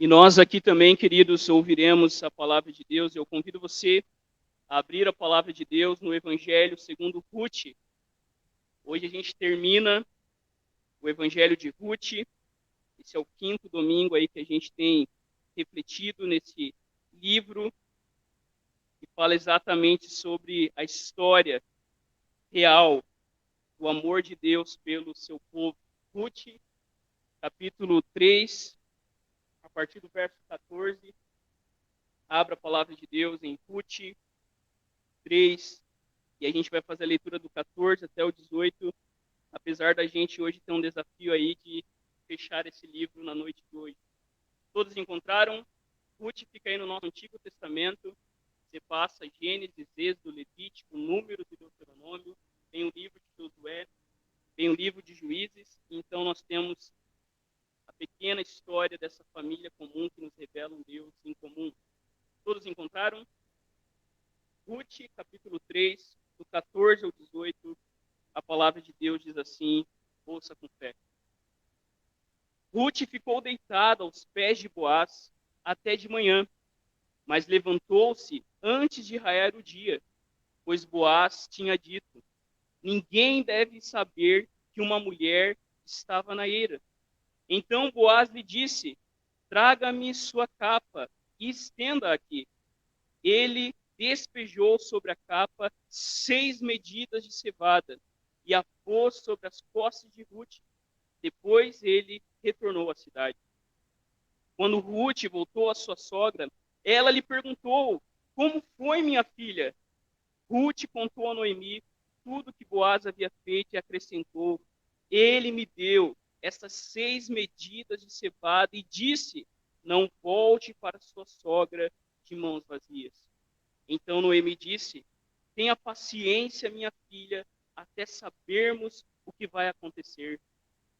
E nós aqui também, queridos, ouviremos a palavra de Deus. Eu convido você a abrir a palavra de Deus no Evangelho segundo Ruth. Hoje a gente termina o Evangelho de Ruth. Esse é o quinto domingo aí que a gente tem refletido nesse livro que fala exatamente sobre a história real do amor de Deus pelo seu povo. Ruth, capítulo 3, a partir do verso 14. Abra a palavra de Deus em Ruth 3, e a gente vai fazer a leitura do 14 até o 18, apesar da gente hoje ter um desafio aí de fechar esse livro na noite de hoje. Todos encontraram? Ruth fica aí no nosso Antigo Testamento. Você passa Gênesis, Êxodo, Levítico, Números e Deuteronômio. Tem o livro de Josué, tem o livro de Juízes. Então nós temos a pequena história dessa família comum que nos revela um Deus em comum. Todos encontraram? Ruth, capítulo 3, do 14 ao 18, a palavra de Deus diz assim, ouça com fé. Ruth ficou deitada aos pés de Boaz até de manhã, mas levantou-se antes de raiar o dia, pois Boaz tinha dito, ninguém deve saber que uma mulher estava na eira. Então Boaz lhe disse, traga-me sua capa e estenda aqui. Ele despejou sobre a capa 6 medidas de cevada e a pôs sobre as costas de Ruth. Depois ele retornou à cidade. Quando Ruth voltou à sua sogra, ela lhe perguntou, como foi, minha filha? Ruth contou a Noemi tudo que Boaz havia feito e acrescentou, ele me deu essas 6 medidas de cevada e disse, não volte para sua sogra de mãos vazias. Então Noemi disse, tenha paciência, minha filha, até sabermos o que vai acontecer.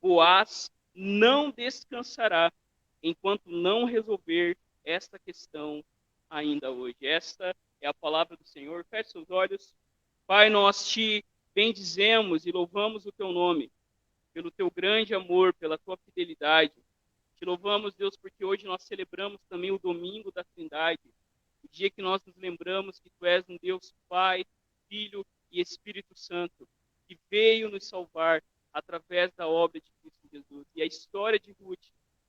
Boaz não descansará enquanto não resolver esta questão ainda hoje. Esta é a palavra do Senhor. Feche seus olhos. Pai, nós te bendizemos e louvamos o teu nome, pelo teu grande amor, pela tua fidelidade. Te louvamos, Deus, porque hoje nós celebramos também o domingo da Trindade, o dia que nós nos lembramos que tu és um Deus Pai, Filho e Espírito Santo, que veio nos salvar através da obra de Cristo Jesus. E a história de Ruth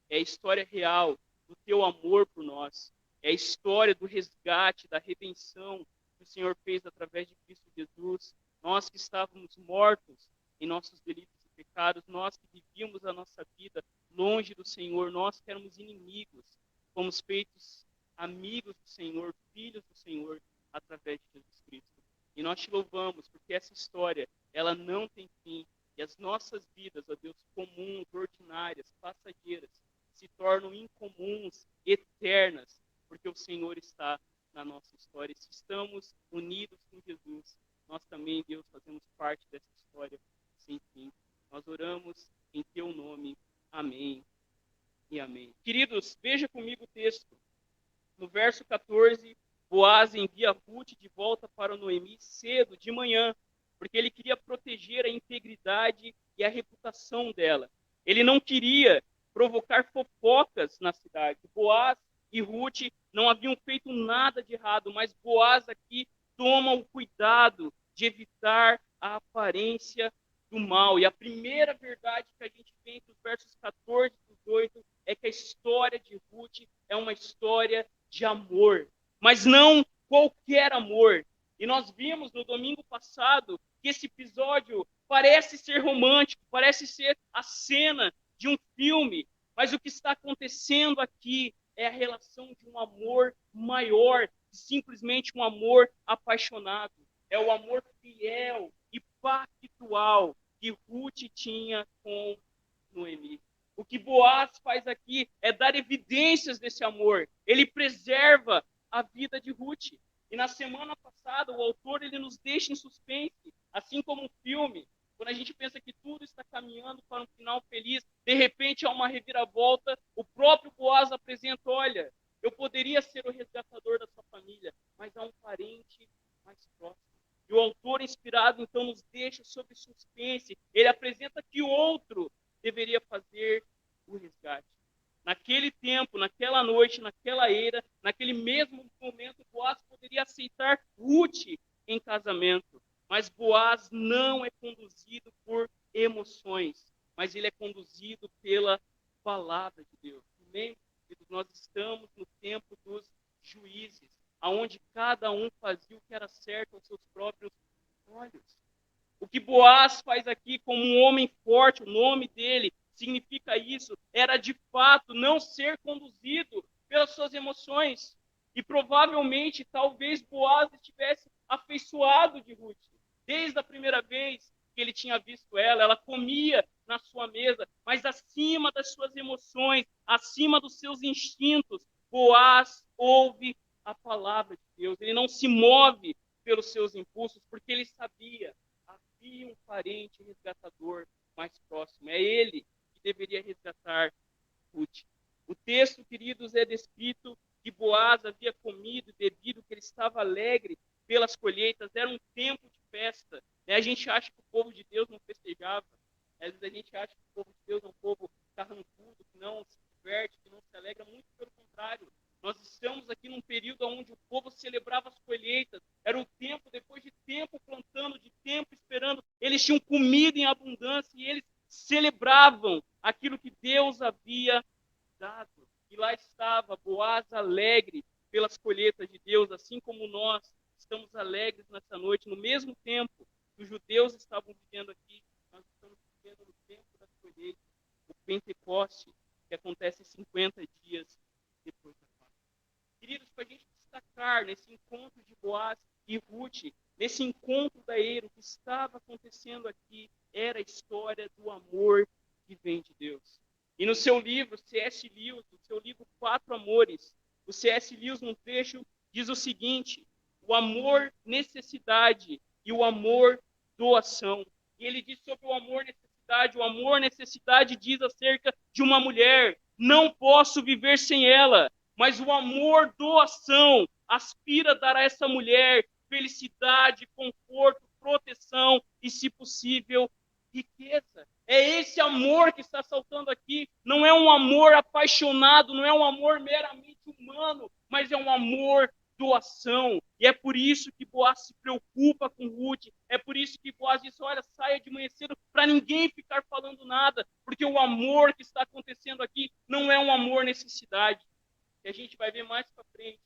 é a história real do teu amor por nós, é a história do resgate, da redenção que o Senhor fez através de Cristo Jesus. Nós que estávamos mortos em nossos delitos e pecados, nós que vivíamos a nossa vida longe do Senhor, nós que éramos inimigos, fomos feitos amigos do Senhor, filhos do Senhor, através de Jesus Cristo. E nós te louvamos, porque essa história, ela não tem fim, e as nossas vidas, ó Deus, comuns, ordinárias, passageiras, se tornam incomuns, eternas, porque o Senhor está na nossa história. E se estamos unidos com Jesus, nós também, Deus, fazemos parte dessa história sem fim. Nós oramos em teu nome. Amém e amém. Queridos, veja comigo o texto. No verso 14, Boaz envia Ruth de volta para Noemi cedo, de manhã, porque ele queria proteger a integridade e a reputação dela. Ele não queria provocar fofocas na cidade. Boaz e Ruth não haviam feito nada de errado, mas Boaz aqui toma o cuidado de evitar a aparência do mal. E a primeira verdade que a gente vê entre os versos 14 e 18 é que a história de Ruth é uma história de amor, mas não qualquer amor. E nós vimos no domingo passado que esse episódio parece ser romântico, parece ser a cena de um filme, mas o que está acontecendo aqui é a relação de um amor maior, simplesmente um amor apaixonado. É o amor fiel e pactual que Ruth tinha com Noemi. O que Boaz faz aqui é dar evidências desse amor. Ele preserva a vida de Ruth. E na semana passada, o autor ele nos deixa em suspense, assim como um filme. Quando a gente pensa que tudo está caminhando para um final feliz, de repente há uma reviravolta, o próprio Boaz apresenta, olha, eu poderia ser o resgatador da sua família, mas há um parente mais próximo. E o autor inspirado, então, nos deixa sob suspense. Ele apresenta que outro deveria fazer o resgate. Naquele tempo, naquela noite, naquela era, naquele mesmo momento, Boaz poderia aceitar Ruth em casamento. Mas Boaz não é conduzido por emoções, mas ele é conduzido pela palavra de Deus. Amém? Nós estamos no tempo dos juízes, aonde cada um fazia o que era certo aos seus próprios olhos. O que Boaz faz aqui como um homem forte, o nome dele significa isso, era de fato não ser conduzido pelas suas emoções. E provavelmente, talvez Boaz estivesse afeiçoado de Ruth. Desde a primeira vez que ele tinha visto ela, ela comia na sua mesa, mas acima das suas emoções, acima dos seus instintos, Boaz ouve a palavra de Deus. Ele não se move pelos seus impulsos, porque ele sabia havia um parente resgatador mais próximo. É ele que deveria resgatar Ruth. O texto, queridos, é descrito que Boaz havia comido e bebido, que ele estava alegre pelas colheitas, era um tempo de festa. A gente acha que o povo de Deus não festejava, às vezes a gente acha que o povo de Deus é um povo carrancudo, que não se diverte, que não se alegra, muito pelo contrário. Nós estamos aqui num período onde o povo celebrava as colheitas, era um tempo, depois de tempo plantando, de tempo esperando, eles tinham comida em abundância e eles celebravam aquilo que Deus havia dado. E lá estava Boaz alegre pelas colheitas de Deus, assim como nós estamos alegres nessa noite, no mesmo tempo que os judeus estavam vivendo aqui, nós estamos vivendo no tempo das colheitas, o Pentecoste, que acontece 50 dias depois da Páscoa. Queridos, para a gente destacar nesse encontro de Boaz e Ruth, nesse encontro da era, o que estava acontecendo aqui era a história do amor que vem de Deus. E no seu livro, C.S. Lewis, no seu livro Quatro Amores, o C.S. Lewis, num trecho, diz o seguinte: o amor necessidade e o amor doação. E ele diz sobre o amor necessidade diz acerca de uma mulher, não posso viver sem ela, mas o amor doação aspira a dar a essa mulher felicidade, conforto, proteção e, se possível, riqueza. É esse amor que está saltando aqui. Não é um amor apaixonado, não é um amor meramente humano, mas é um amor doação. E é por isso que Boaz se preocupa com Ruth. É por isso que Boaz diz: olha, saia de manhã cedo para ninguém ficar falando nada, porque o amor que está acontecendo aqui não é um amor necessidade. E a gente vai ver mais para frente,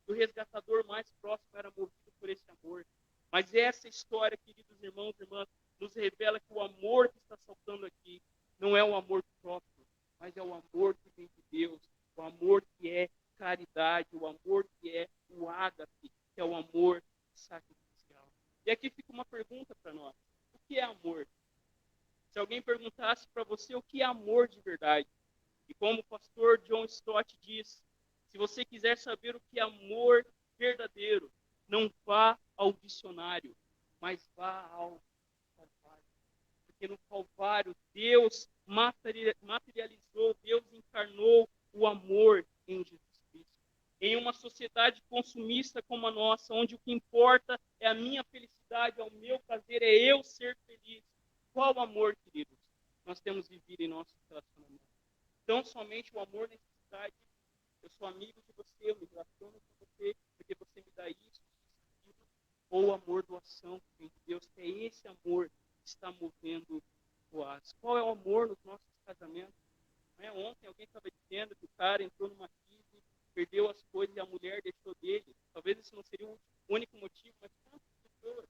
o resgatador mais próximo era movido por esse amor. Mas essa história, queridos irmãos e irmãs, nos revela que o amor que está saltando aqui não é um amor próprio, mas é o amor que vem de Deus, o amor que é caridade, o amor que é o ágape, que é o amor sacrificial. E aqui fica uma pergunta para nós: o que é amor? Se alguém perguntasse para você o que é amor de verdade, e como o pastor John Stott diz, se você quiser saber o que é amor verdadeiro, não vá ao dicionário, mas vá ao Calvário. Porque no Calvário, Deus materializou, Deus encarnou o amor em Jesus Cristo. Em uma sociedade consumista como a nossa, onde o que importa é a minha felicidade, é o meu prazer, é eu ser feliz. Qual amor, queridos, nós temos vivido em nossos relacionamentos? Tão somente o amor necessidade. Eu sou amigo de você, eu me relaciono com você, porque você me dá isso, aquilo. Ou o amor doação que vem de Deus, que é esse amor que está movendo Boaz. Qual é o amor nos nossos casamentos? Não é? Ontem alguém estava dizendo que o cara entrou numa crise, perdeu as coisas e a mulher deixou dele. Talvez esse não seria o único motivo, mas quantas pessoas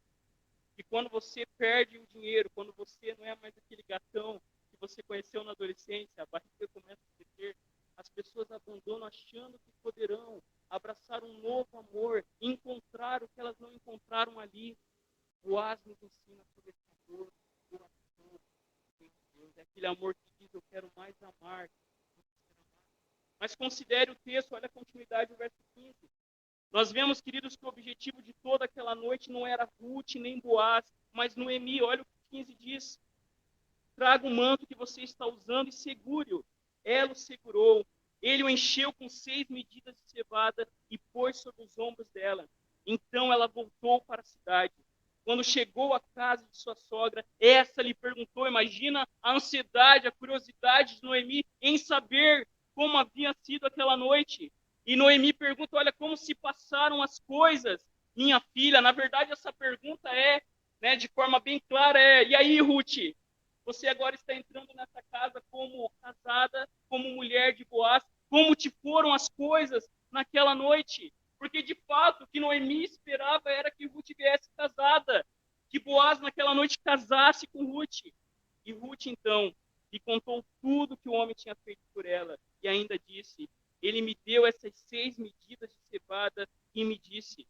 que quando você perde o dinheiro, quando você não é mais aquele gatão que você conheceu na adolescência, a barriga começa a crescer, as pessoas abandonam achando que poderão abraçar um novo amor, encontrar o que elas não encontraram ali. Boaz nos ensina sobre esse amor, doação, Deus. É aquele amor que diz: eu quero mais amar. Mas considere o texto, olha a continuidade do verso 15. Nós vemos, queridos, que o objetivo de toda aquela noite não era Ruth nem Boaz, mas Noemi. Olha o que 15 diz: traga o manto que você está usando e segure-o. Ela o segurou. Ele o encheu com 6 medidas de cevada e pôs sobre os ombros dela. Então ela voltou para a cidade. Quando chegou à casa de sua sogra, essa lhe perguntou, imagina a ansiedade, a curiosidade de Noemi em saber como havia sido aquela noite. E Noemi pergunta, olha, como se passaram as coisas, minha filha? Na verdade, essa pergunta né, de forma bem clara, e aí, Ruth? Você agora está entrando nessa casa como casada, como mulher de Boaz. Como te foram as coisas naquela noite? Porque, de fato, o que Noemi esperava era que Ruth viesse casada, que Boaz naquela noite casasse com Ruth. E Ruth, então, lhe contou tudo que o homem tinha feito por ela. E ainda disse, ele me deu essas 6 medidas de cevada e me disse,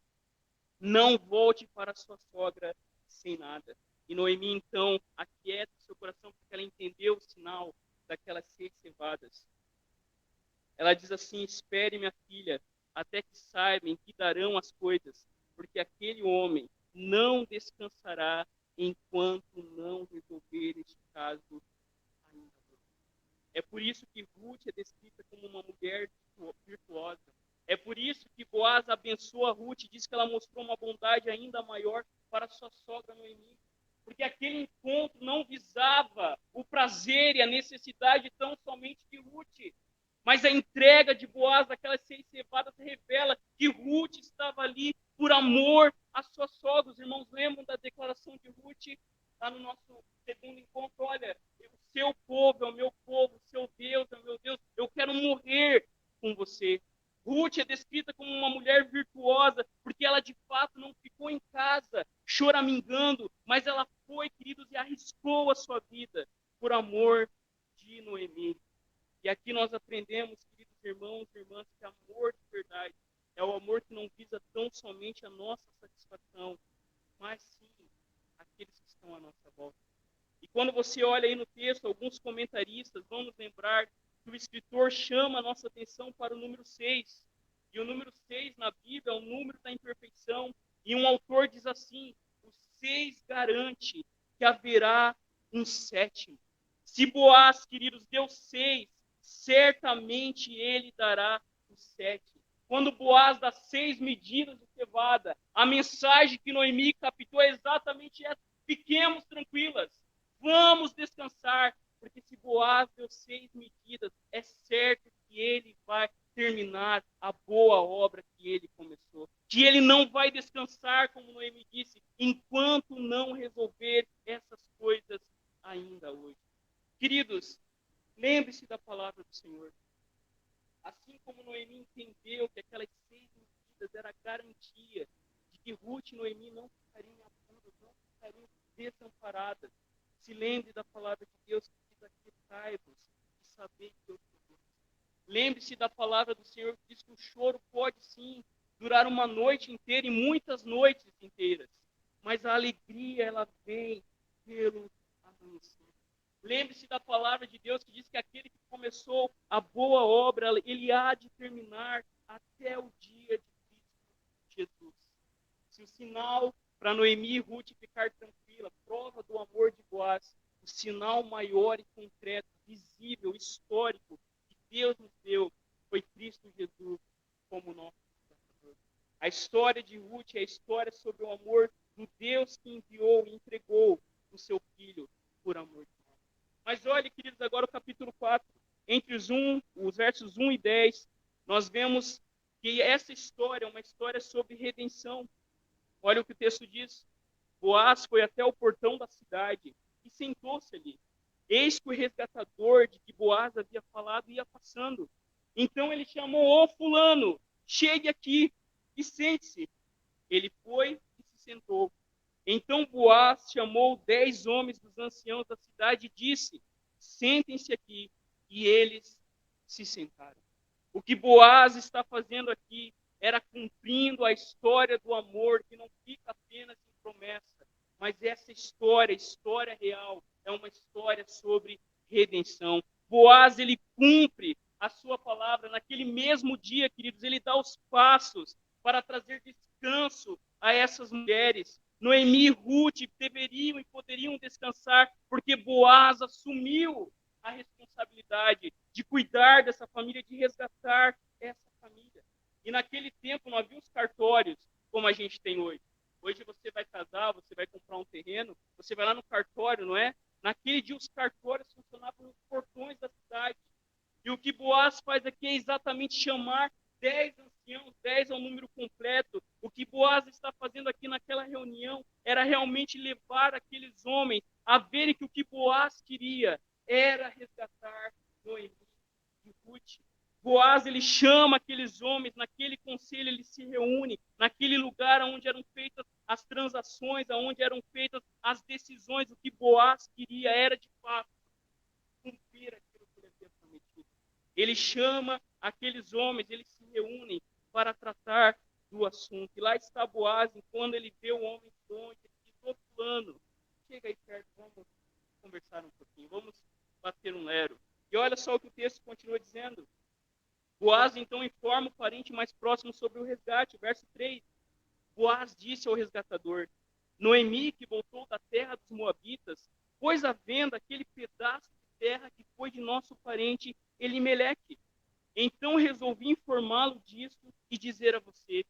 não volte para sua sogra sem nada. E Noemi, então, aquieta o seu coração, porque ela entendeu o sinal daquelas 6 cevadas. Ela diz assim, espere, minha filha, até que saibam que darão as coisas, porque aquele homem não descansará enquanto não resolver este caso ainda. É por isso que Ruth é descrita como uma mulher virtuosa. É por isso que Boaz abençoa Ruth e diz que ela mostrou uma bondade ainda maior para sua sogra Noemi. Porque aquele encontro não visava o prazer e a necessidade tão somente de Ruth. Mas a entrega de Boaz daquelas 6 cevadas revela que Ruth estava ali por amor à sua sogra. Os irmãos lembram da declaração de Ruth lá no nosso segundo encontro? Olha, o seu povo é o meu povo, o seu Deus é o meu Deus. Eu quero morrer com você. Ruth é descrita como uma mulher virtuosa, porque ela de fato não ficou em casa choramingando, mas ela foi, queridos, e arriscou a sua vida por amor de Noemi. E aqui nós aprendemos, queridos irmãos e irmãs, que amor de verdade é o amor que não visa tão somente a nossa satisfação, mas sim aqueles que estão à nossa volta. E quando você olha aí no texto, alguns comentaristas vão nos lembrar que o escritor chama a nossa atenção para o número 6. E o número 6 na Bíblia é o número da imperfeição. E um autor diz assim, o 6 garante que haverá um 7º. Se Boaz, queridos, deu 6, certamente ele dará o 7. Quando Boaz dá 6 medidas de cevada, a mensagem que Noemi captou é exatamente essa. Fiquemos tranquilas, vamos descansar, porque se Boaz deu 6 medidas, é certo que ele vai terminar a boa obra que ele começou. Que ele não vai descansar, como Noemi disse, enquanto não resolver essas coisas ainda hoje. Queridos, lembre-se da palavra do Senhor. Assim como Noemi entendeu que aquelas 6 medidas era a garantia de que Ruth e Noemi não ficariam apuras, não ficariam desamparadas. Se lembre da palavra de Deus que diz aqui, aquietai-vos e saber que eu sou Deus. Lembre-se da palavra do Senhor que diz que o choro pode sim durar uma noite inteira e muitas noites inteiras, mas a alegria ela vem pelo amanhecer. Lembre-se da palavra de Deus que diz que aquele que começou a boa obra, ele há de terminar até o dia de Cristo Jesus. Se o sinal para Noemi e Ruth ficar tranquila, prova do amor de Boaz, o sinal maior e concreto, visível, histórico, que Deus nos deu, foi Cristo Jesus como nosso Salvador. A história de Ruth é a história sobre o amor do Deus que enviou e entregou o seu Filho por amor de nós. Mas olhe, queridos, agora o capítulo 4, entre os versos 1 e 10, nós vemos que essa história é uma história sobre redenção. Olha o que o texto diz. Boaz foi até o portão da cidade e sentou-se ali. Eis que o resgatador de que Boaz havia falado ia passando. Então ele chamou, ô fulano, chegue aqui e sente-se. Ele foi e se sentou. Então Boaz chamou 10 homens dos anciãos da cidade e disse, sentem-se aqui. E eles se sentaram. O que Boaz está fazendo aqui era cumprindo a história do amor, que não fica apenas em promessa, mas essa história real, é uma história sobre redenção. Boaz, ele cumpre a sua palavra naquele mesmo dia, queridos, ele dá os passos para trazer descanso a essas mulheres. Noemi e Ruth deveriam e poderiam descansar, porque Boaz assumiu a responsabilidade de cuidar dessa família, de resgatar essa família. E naquele tempo não havia os cartórios como a gente tem hoje. Hoje você vai casar, você vai comprar um terreno, você vai lá no cartório, não é? Naquele dia os cartórios funcionavam nos portões da cidade. E o que Boaz faz aqui é exatamente chamar 10 anciãos, 10 é o número completo. O que Boaz está fazendo aqui naquela reunião era realmente levar aqueles homens a verem que o que Boaz queria era resgatar Noemi e Ruth. Boaz, ele chama aqueles homens, naquele conselho ele se reúne, naquele lugar onde eram feitas as transações, onde eram feitas as decisões. O que Boaz queria era, de fato, cumprir aquilo que ele havia prometido. Ele chama aqueles homens, eles se reúnem para tratar do assunto. E lá está Boaz, e quando ele vê o homem de longe, ele diz: ô fulano, chega aí perto, vamos conversar um pouquinho, vamos bater um lero. E olha só o que o texto continua dizendo. Boaz então informa o parente mais próximo sobre o resgate. Verso 3. Boaz disse ao resgatador: Noemi, que voltou da terra dos Moabitas, pôs à venda aquele pedaço de terra que foi de nosso parente Elimeleque. Então resolvi informá-lo disso e dizer a você: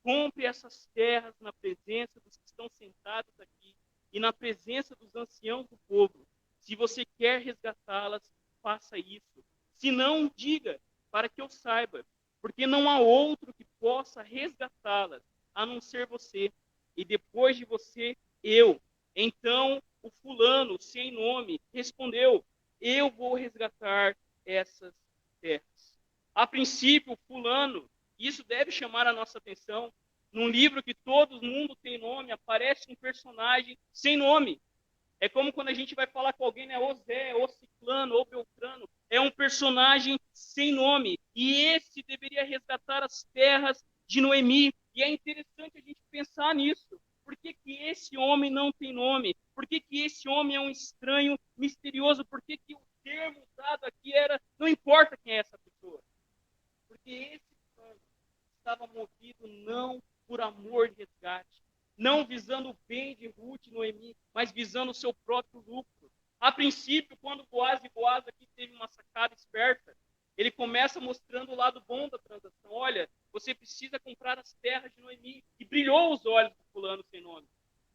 compre essas terras na presença dos que estão sentados aqui e na presença dos anciãos do povo. Se você quer resgatá-las, faça isso. Se não, diga, para que eu saiba, porque não há outro que possa resgatá-las, a não ser você, e depois de você, eu. Então o fulano, sem nome, respondeu: eu vou resgatar essas terras. A princípio, o fulano, isso deve chamar a nossa atenção, num livro que todo mundo tem nome, aparece um personagem sem nome. É como quando a gente vai falar com alguém, né? O Zé, o Ciclano, o Beltrano. É um personagem sem nome. E esse deveria resgatar as terras de Noemi. E é interessante a gente pensar nisso. Por que que esse homem não tem nome? Por que que esse homem é um estranho misterioso? Por que que o termo usado aqui era: não importa quem é essa pessoa? Porque esse plano estava movido não por amor de resgate, não visando o bem de Ruth e Noemi, mas visando o seu próprio lucro. A princípio, quando Boaz aqui teve uma sacada esperta, ele começa mostrando o lado bom da transação. Olha, você precisa comprar as terras de Noemi. E brilhou os olhos do fulano sem nome.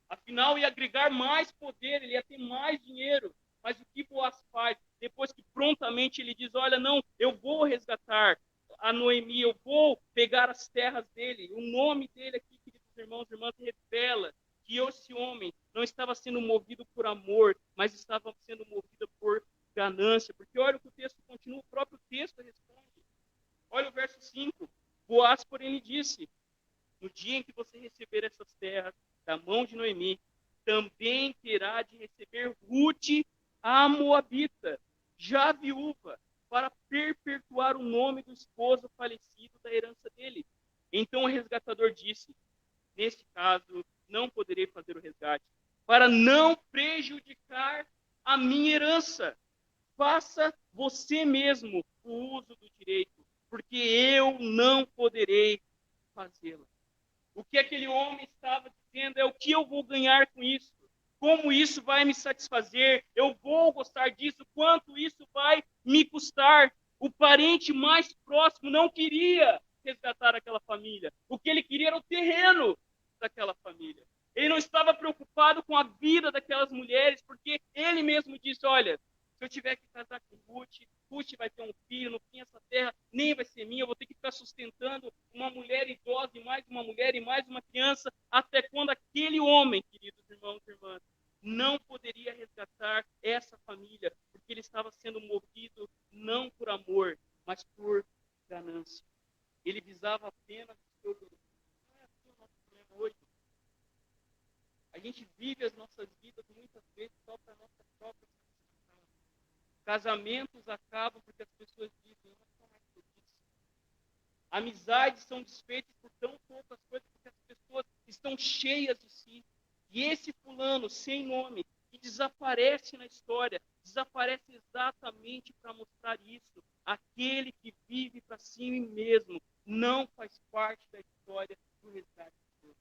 Afinal, ia agregar mais poder, ele ia ter mais dinheiro. Mas o que Boaz faz? Depois que prontamente ele diz: olha, não, eu vou resgatar a Noemi, eu vou pegar as terras dele. O nome dele aqui, queridos irmãos e irmãs, revela que esse homem não estava sendo movido por amor, mas estava sendo movido por ganância. Porque olha o que o texto continua, o próprio texto responde. Olha o verso 5. Boaz, porém, lhe disse: no dia em que você receber essas terras da mão de Noemi, também terá de receber Ruth, a Moabita, já viúva, para perpetuar o nome do esposo falecido da herança dele. Então o resgatador disse: neste caso, não poderei fazer o resgate, para não prejudicar a minha herança. Faça você mesmo o uso do direito, porque eu não poderei fazê-lo. O que aquele homem estava dizendo é: o que eu vou ganhar com isso? Como isso vai me satisfazer? Eu vou gostar disso? Quanto isso vai me custar? O parente mais próximo não queria resgatar aquela família. O que ele queria era o terreno daquela família. Ele não estava preocupado com a vida daquelas mulheres, porque ele mesmo disse: olha, se eu tiver que casar com Ruth vai ter um filho, no fim essa terra nem vai ser minha, eu vou ter que ficar sustentando uma mulher idosa e mais uma mulher e mais uma criança, até quando aquele homem, queridos irmãos e irmãs, não poderia resgatar essa família, porque ele estava sendo movido não por amor, mas por ganância. Ele visava apenas o seu benefício. Não é assim o nosso problema hoje. A gente vive as nossas vidas muitas vezes só para a nossa própria satisfação. Casamentos acabam porque as pessoas dizem: eu não sou mais feliz. Amizades são desfeitas por tão poucas coisas porque as pessoas estão cheias de si. E esse fulano sem nome, que desaparece na história, desaparece exatamente para mostrar isso. Aquele que vive para si mesmo não faz parte da história do resgate de Deus.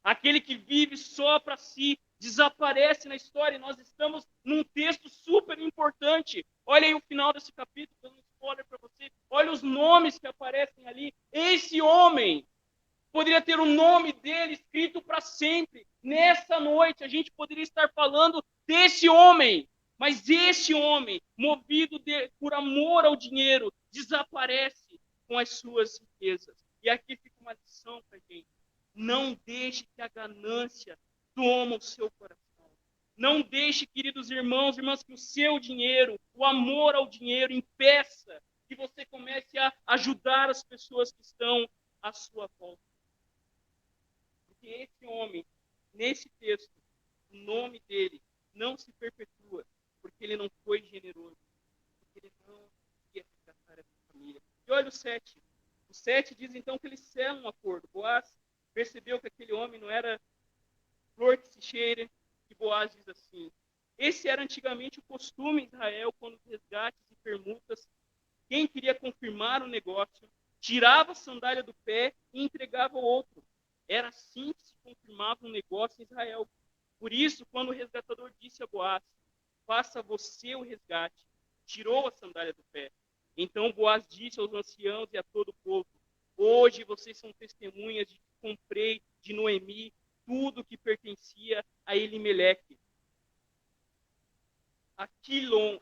Aquele que vive só para si desaparece na história. E nós estamos num texto super importante. Olha aí o final desse capítulo, dando um spoiler para você. Olha os nomes que aparecem ali. Esse homem poderia ter o nome dele escrito para sempre. Nessa noite, a gente poderia estar falando desse homem. Mas esse homem, movido por amor ao dinheiro, desaparece com as suas riquezas. E aqui fica uma lição para a gente. Não deixe que a ganância tome o seu coração. Não deixe, queridos irmãos e irmãs, que o seu dinheiro, o amor ao dinheiro, impeça que você comece a ajudar as pessoas que estão à sua volta. Porque esse homem, nesse texto, o nome dele não se perpetua, porque ele não foi generoso, porque ele não queria resgatar essa família. E olha o 7. O 7 diz então que eles selam um acordo. Boaz percebeu que aquele homem não era flor que se cheira, e Boaz diz assim: esse era antigamente o costume em Israel, quando os resgates e permutas, quem queria confirmar o negócio, tirava a sandália do pé e entregava ao outro. Era assim que se confirmava um negócio em Israel. Por isso, quando o resgatador disse a Boaz: faça você o resgate, tirou a sandália do pé. Então Boaz disse aos anciãos e a todo o povo: hoje vocês são testemunhas de que comprei de Noemi tudo que pertencia a Elimeleque, a Quilion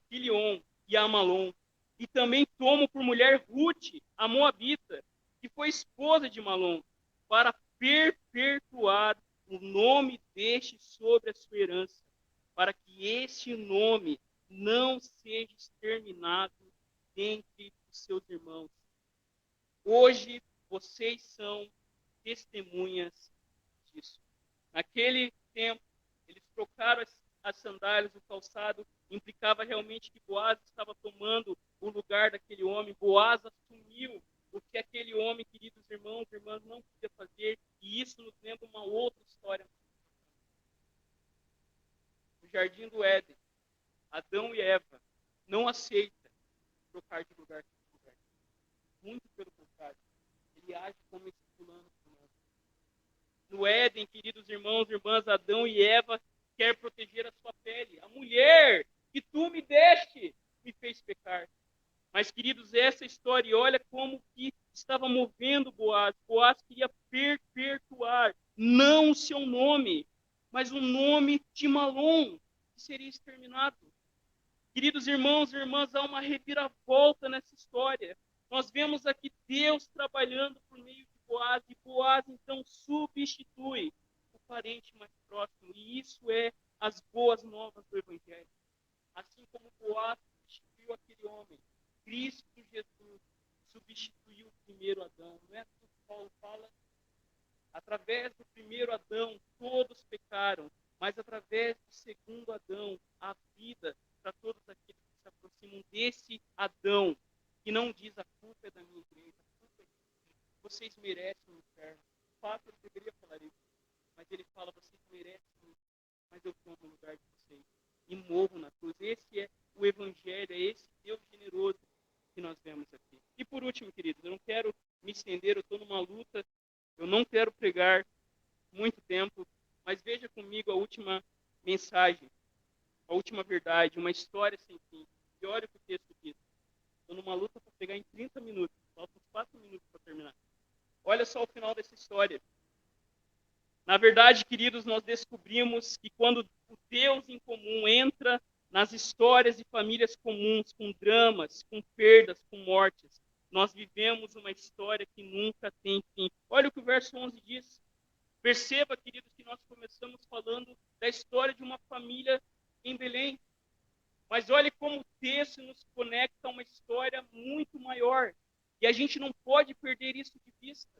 e a Malom. E também tomo por mulher Ruth, a Moabita, que foi esposa de Malom, para perpetuar o nome deste sobre a sua herança, para que este nome não seja exterminado dentre os seus irmãos. Hoje vocês são testemunhas disso. Naquele tempo, eles trocaram as sandálias, o calçado, implicava realmente que Boaz estava tomando o lugar daquele homem. Boaz assumiu o que aquele homem, queridos irmãos e irmãs, não podia fazer, e isso nos lembra uma outra história. No Jardim do Éden, Adão e Eva não aceitam trocar de lugar com lugar. Muito pelo contrário, ele age como esse fulano. No Éden, queridos irmãos e irmãs, Adão e Eva quer proteger a sua pele. A mulher que tu me deste me fez pecar. Mas, queridos, essa história, olha como que estava movendo Boaz. Boaz queria perpetuar não o seu nome, mas o nome de Malom, que seria exterminado. Queridos irmãos e irmãs, há uma reviravolta nessa história. Nós vemos aqui Deus trabalhando por meio de Boaz, e Boaz então substitui o parente mais próximo. E isso é as boas novas do Evangelho. Assim como Boaz substituiu aquele homem, Cristo Jesus substituiu o primeiro Adão. Não é assim que Paulo fala? Através do primeiro Adão, todos pecaram, mas através do segundo Adão, a vida para todos aqueles que se aproximam desse Adão, que não diz a culpa é da minha igreja, a culpa é de vocês merecem o inferno. De fato, ele deveria falar isso, mas ele fala: vocês merecem, mas eu tomo o lugar de vocês e morro na cruz. Esse é o Evangelho, é esse Deus generoso que nós vemos aqui. E por último, queridos, eu não quero me estender, eu estou numa luta, eu não quero pregar muito tempo, mas veja comigo a última mensagem, a última verdade, uma história sem fim. E olha o que o texto diz. Estou numa luta para pegar em 30 minutos, faltam 4 minutos para terminar. Olha só o final dessa história. Na verdade, queridos, nós descobrimos que quando o Deus em comum entra nas histórias de famílias comuns, com dramas, com perdas, com mortes, nós vivemos uma história que nunca tem fim. Olha o que o verso 11 diz. Perceba, queridos, que nós começamos falando da história de uma família em Belém. Mas olhe como o texto nos conecta a uma história muito maior. E a gente não pode perder isso de vista.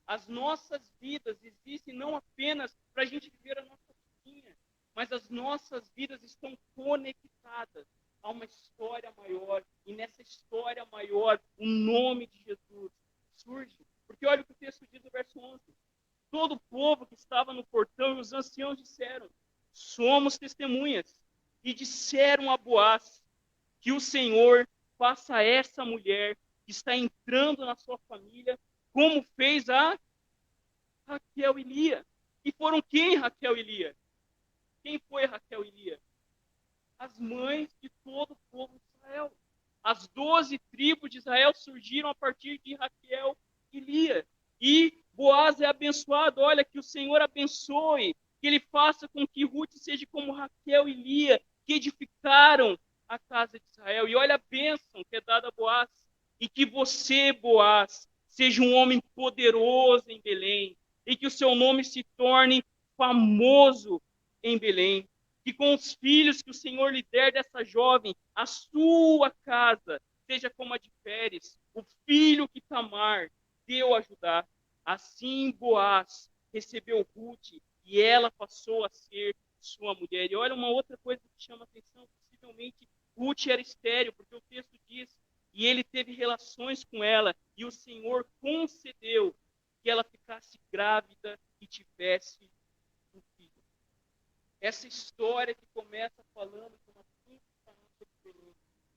As nossas vidas existem não apenas para a gente viver a nossa vidinha, mas as nossas vidas estão conectadas a uma história maior. E nessa história maior, o nome de Jesus surge. Porque olha o que o texto diz no verso 11. Todo o povo que estava no portão e os anciãos disseram: somos testemunhas. E disseram a Boaz que o Senhor faça a essa mulher que está entrando na sua família, como fez a Raquel e Lia. E foram quem, Raquel e Lia? Quem foi Raquel e Lia? As mães de todo o povo de Israel. As 12 tribos de Israel surgiram a partir de Raquel e Lia. E Boaz é abençoado. Olha, que o Senhor abençoe, que ele faça com que Ruth seja como Raquel e Lia, que edificaram casa de Israel. E olha a bênção que é dada a Boaz. E que você, Boaz, seja um homem poderoso em Belém. E que o seu nome se torne famoso em Belém. Que com os filhos que o Senhor lhe der dessa jovem, a sua casa seja como a de Pérez, o filho que Tamar deu a Judá. Assim Boaz recebeu Ruth e ela passou a ser sua mulher. E olha uma outra coisa que chama a atenção, possivelmente Ruth era estéril, porque o texto diz, e ele teve relações com ela, e o Senhor concedeu que ela ficasse grávida e tivesse um filho. Essa história que começa falando com uma simples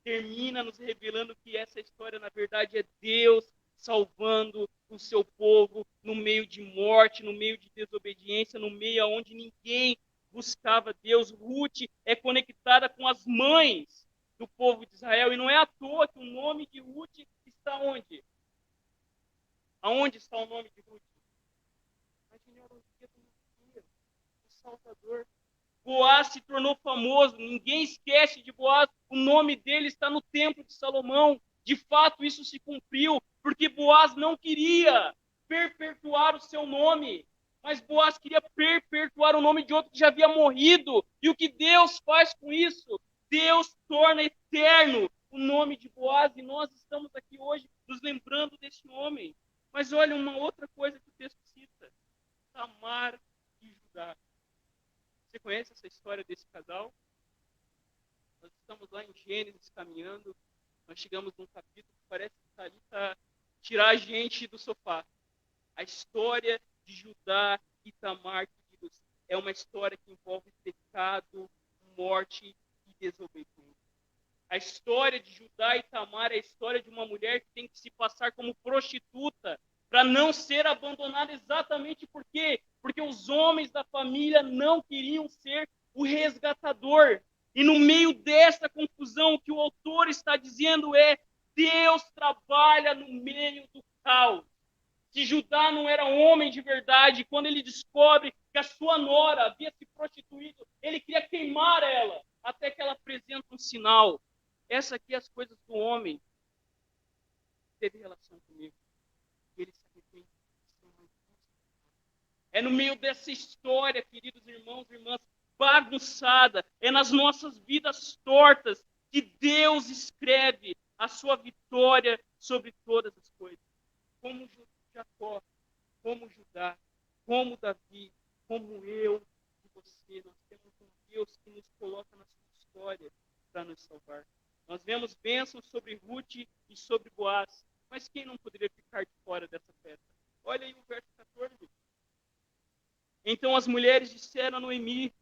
termina nos revelando que essa história, na verdade, é Deus salvando o seu povo no meio de morte, no meio de desobediência, no meio onde ninguém buscava Deus. Ruth é conectada com as mães do povo de Israel, e não é à toa que o nome de Ruth está onde? Aonde está o nome de Ruth? Na genealogia do Messias, do Salvador. Boaz se tornou famoso, ninguém esquece de Boaz, o nome dele está no templo de Salomão. De fato, isso se cumpriu, porque Boaz não queria perpetuar o seu nome, mas Boaz queria perpetuar o nome de outro que já havia morrido. E o que Deus faz com isso? Deus torna eterno o nome de Boaz, e nós estamos aqui hoje nos lembrando desse homem. Mas olha uma outra coisa que o texto cita: Tamar e Judá. Você conhece essa história desse casal? Nós estamos lá em Gênesis caminhando, nós chegamos num capítulo que parece que está ali para tirar a gente do sofá. A história de Judá e Tamar, queridos, é uma história que envolve pecado, morte e desobediência. A história de Judá e Tamar é a história de uma mulher que tem que se passar como prostituta para não ser abandonada. Exatamente por quê? Porque os homens da família não queriam ser o resgatador. E no meio dessa confusão, o que o autor está dizendo é: Deus trabalha no meio do caos. Se Judá não era homem de verdade, quando ele descobre que a sua nora havia se prostituído, ele queria queimar ela, até que ela apresenta um sinal. Essa aqui é as coisas do homem. Teve relação comigo. Ele se arrepende. É no meio dessa história, queridos irmãos e irmãs, bagunçada, é nas nossas vidas tortas que Deus escreve a sua vitória sobre todas as coisas. Como Jacó, como Judá, como Davi, como eu e você, nós temos um Deus que nos coloca na sua história para nos salvar. Nós vemos bênçãos sobre Ruth e sobre Boaz, mas quem não poderia ficar de fora dessa festa? Olha aí o verso 14. Então as mulheres disseram a Noemi: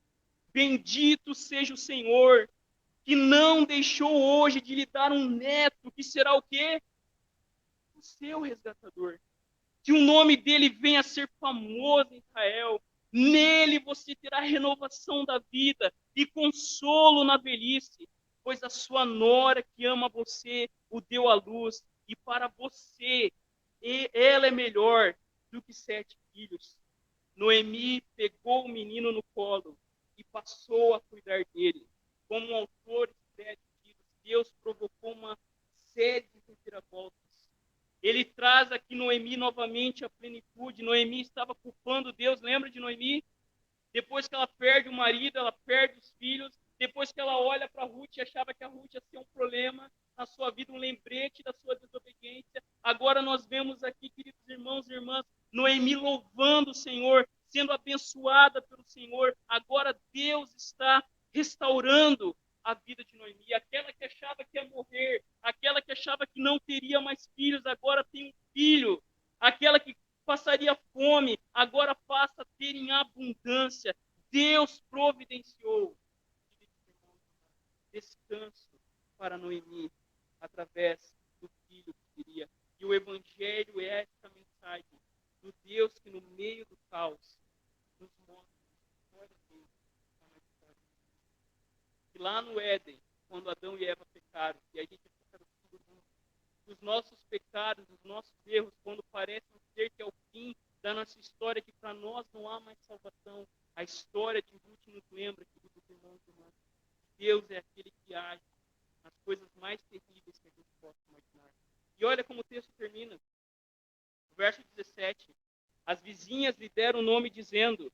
bendito seja o Senhor, que não deixou hoje de lhe dar um neto, que será o quê? O seu resgatador. Que o nome dele venha a ser famoso em Israel. Nele você terá renovação da vida e consolo na velhice, pois a sua nora que ama você o deu à luz, e para você ela é melhor do que 7 filhos. Noemi pegou o menino no colo e passou a cuidar dele. Como o autor escreve, Deus provocou uma série de reviravoltas. Ele traz aqui Noemi novamente a plenitude. Noemi estava culpando Deus. Lembra de Noemi? Depois que ela perde o marido, ela perde os filhos. Depois que ela olha para Ruth e achava que a Ruth ia ser um problema na sua vida, um lembrete da sua desobediência. Agora nós vemos aqui, queridos irmãos e irmãs, Noemi louvando o Senhor, sendo abençoada pelo Senhor. Agora Deus está restaurando a vida de Noemi. Aquela que achava que ia morrer, aquela que achava que não teria mais filhos, agora tem um filho. Aquela que passaria fome, agora passa a ter em abundância. Deus providenciou descanso para Noemi através do filho que queria. E o Evangelho é essa mensagem do Deus que no meio do caos nos mostra a história dele. E lá no Éden, quando Adão e Eva pecaram, e a gente fica no fim do mundo, os nossos pecados, os nossos erros, quando parecem ser que é o fim da nossa história, que para nós não há mais salvação, a história de Ruth nos lembra, queridos irmãos e irmãs, Deus é aquele que age nas coisas mais terríveis que a gente possa imaginar. E olha como o texto termina. No verso 17. As vizinhas lhe deram o nome dizendo: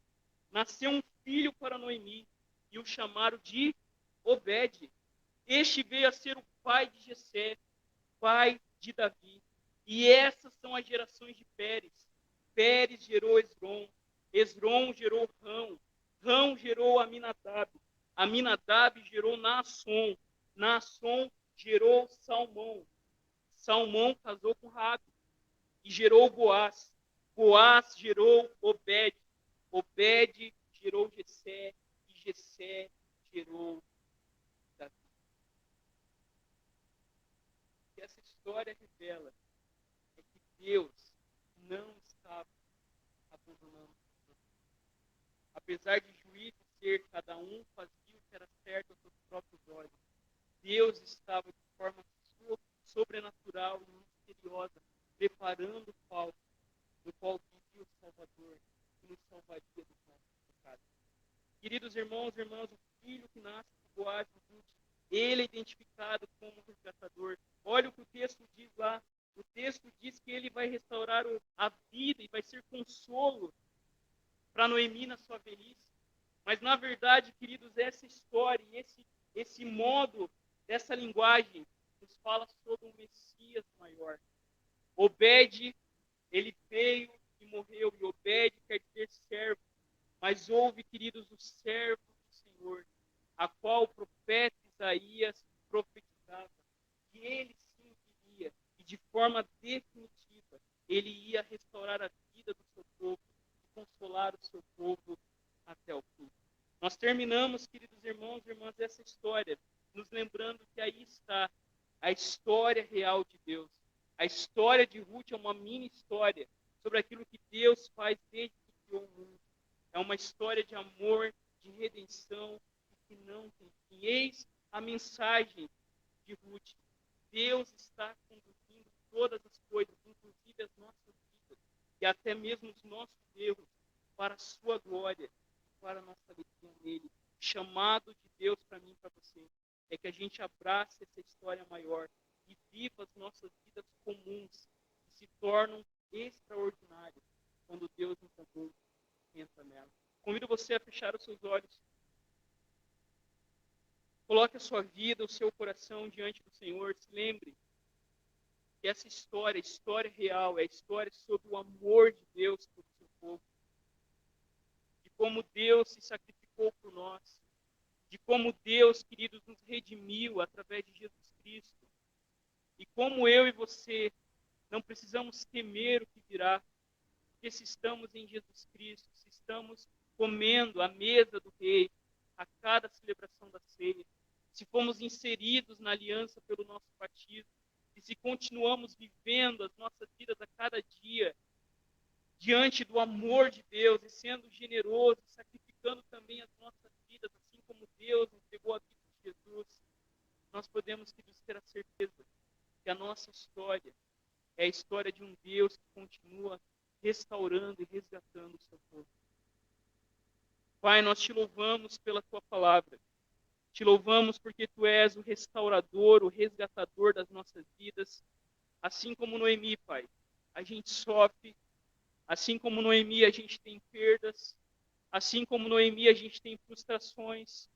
nasceu um filho para Noemi, e o chamaram de Obed. Este veio a ser o pai de Jessé, pai de Davi. E essas são as gerações de Pérez. Pérez gerou Esrom, Esrom gerou Rão, Rão gerou Aminadab, Aminadab gerou Naasson, Naasson gerou Salmão, Salmão casou com Rabi e gerou Boaz, Boaz gerou Obed, Obed gerou Jessé e Jessé gerou Davi. O que essa história revela é que Deus não estava abandonando. Apesar de juízo ser, cada um fazia o que era certo aos seus próprios olhos, Deus estava de forma sobrenatural e misteriosa preparando o palco no qual vivia o Salvador que nos salvaria dos nossos pecados. Queridos irmãos e irmãs, o filho que nasce de Boaz e Ruth, ele é identificado como resgatador. Olha o que o texto diz lá. O texto diz que ele vai restaurar a vida e vai ser consolo para Noemi na sua velhice. Mas, na verdade, queridos, essa história e esse modo dessa linguagem nos fala sobre um Messias maior. Obed, ele veio e morreu, e Obed quer dizer servo. Mas houve, queridos, o servo do Senhor, a qual o profeta Isaías profetizava, que ele sim viria, e de forma definitiva, ele ia restaurar a vida do seu povo, e consolar o seu povo até o fim. Nós terminamos, queridos irmãos e irmãs, essa história, nos lembrando que aí está a história real de Deus. A história de Ruth é uma mini história sobre aquilo que Deus faz desde que criou o mundo. É uma história de amor, de redenção, e que não tem fim. Eis a mensagem de Ruth. Deus está conduzindo todas as coisas, inclusive as nossas vidas, e até mesmo os nossos erros, para a sua glória e para a nossa alegria nele. O chamado de Deus para mim e para você é que a gente abrace essa história maior e viva as nossas vidas comuns, que se tornam extraordinárias quando Deus em comum entra nela. Convido você a fechar os seus olhos. Coloque a sua vida, o seu coração diante do Senhor. Se lembre que essa história, a história real, é a história sobre o amor de Deus por seu povo. De como Deus se sacrificou por nós. De como Deus, queridos, nos redimiu através de Jesus Cristo. E como eu e você não precisamos temer o que virá. Porque se estamos em Jesus Cristo, se estamos comendo à mesa do Rei, a cada celebração da ceia, se fomos inseridos na aliança pelo nosso batismo, e se continuamos vivendo as nossas vidas a cada dia, diante do amor de Deus, e sendo generoso, sacrificando também as nossas vidas, assim como Deus entregou a vida de Jesus, nós podemos ter a certeza que a nossa história é a história de um Deus que continua restaurando e resgatando o seu povo. Pai, nós te louvamos pela tua palavra. Te louvamos porque tu és o restaurador, o resgatador das nossas vidas. Assim como Noemi, Pai, a gente sofre. Assim como Noemi, a gente tem perdas. Assim como Noemi, a gente tem frustrações.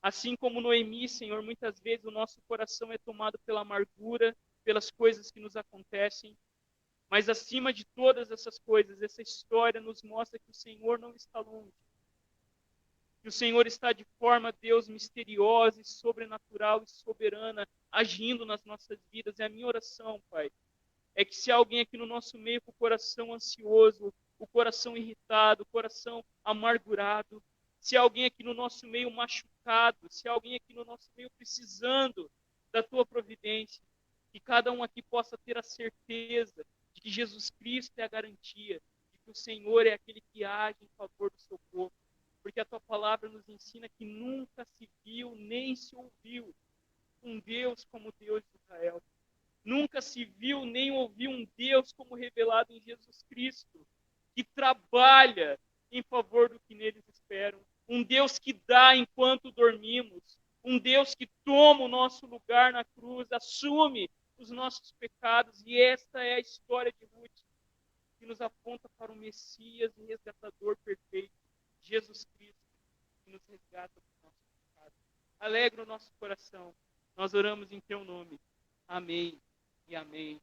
Assim como Noemi, Senhor, muitas vezes o nosso coração é tomado pela amargura, pelas coisas que nos acontecem. Mas acima de todas essas coisas, essa história nos mostra que o Senhor não está longe. Que o Senhor está de forma, Deus, misteriosa e sobrenatural e soberana, agindo nas nossas vidas. É a minha oração, Pai. É que se há alguém aqui no nosso meio com o coração ansioso, o coração irritado, o coração amargurado, se há alguém aqui no nosso meio machucado, se há alguém aqui no nosso meio precisando da tua providência, que cada um aqui possa ter a certeza de que Jesus Cristo é a garantia, de que o Senhor é aquele que age em favor do seu povo. Porque a tua palavra nos ensina que nunca se viu nem se ouviu um Deus como o Deus de Israel. Nunca se viu nem ouviu um Deus como revelado em Jesus Cristo, que trabalha em favor do que neles esperam. Um Deus que dá enquanto dormimos. um Deus que toma o nosso lugar na cruz, assume os nossos pecados, e esta é a história de Ruth, que nos aponta para o Messias e resgatador perfeito, Jesus Cristo, que nos resgata dos nossos pecados. Alegra o nosso coração. Nós oramos em teu nome. Amém e amém.